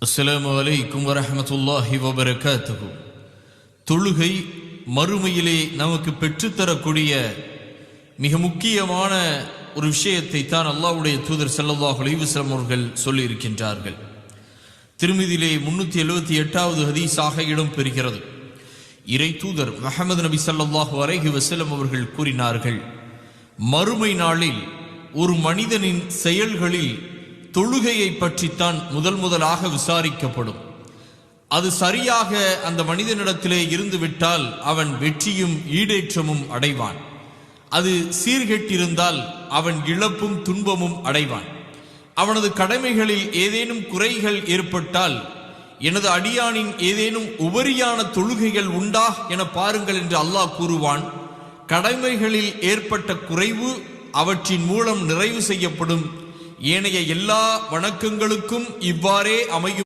அஸ்ஸலாமு அலைக்கும் வரஹ்மத்துல்லாஹி வபரகாத்துஹு. தொழுகை மறுமையிலே நமக்கு பெற்றுத்தரக்கூடிய மிக முக்கியமான ஒரு விஷயத்தை தான் அல்லாஹ்வுடைய தூதர் ஸல்லல்லாஹு அலைஹி வஸல்லம் அவர்கள் சொல்லி இருக்கின்றார்கள். திருமிதியிலே 378வது ஹதீஸாக இடம் பெறுகிறது. இறை தூதர் முஹம்மது நபி ஸல்லல்லாஹு அலைஹி வஸல்லம் அவர்கள் கூறினார்கள், மறுமை நாளில் ஒரு மனிதனின் செயல்களில் தொழுகையை பற்றித்தான் முதலாக விசாரிக்கப்படும். அது சரியாக அந்த மனிதனிடத்திலே இருந்துவிட்டால் அவன் வெற்றியும் ஈடேற்றமும் அடைவான். அது சீர்கெட்டிருந்தால் அவன் இழப்பும் துன்பமும் அடைவான். அவனது கடமைகளில் ஏதேனும் குறைகள் ஏற்பட்டால், எனது அடியானின் ஏதேனும் உபரியான தொழுகைகள் உண்டா என பாருங்கள் என்று அல்லாஹ் கூறுவான். கடமைகளில் ஏற்பட்ட குறைவு அவற்றின் மூலம் நிறைவு செய்யப்படும். ஏனைய எல்லா வணக்கங்களுக்கும் இவ்வாறே அமையும்.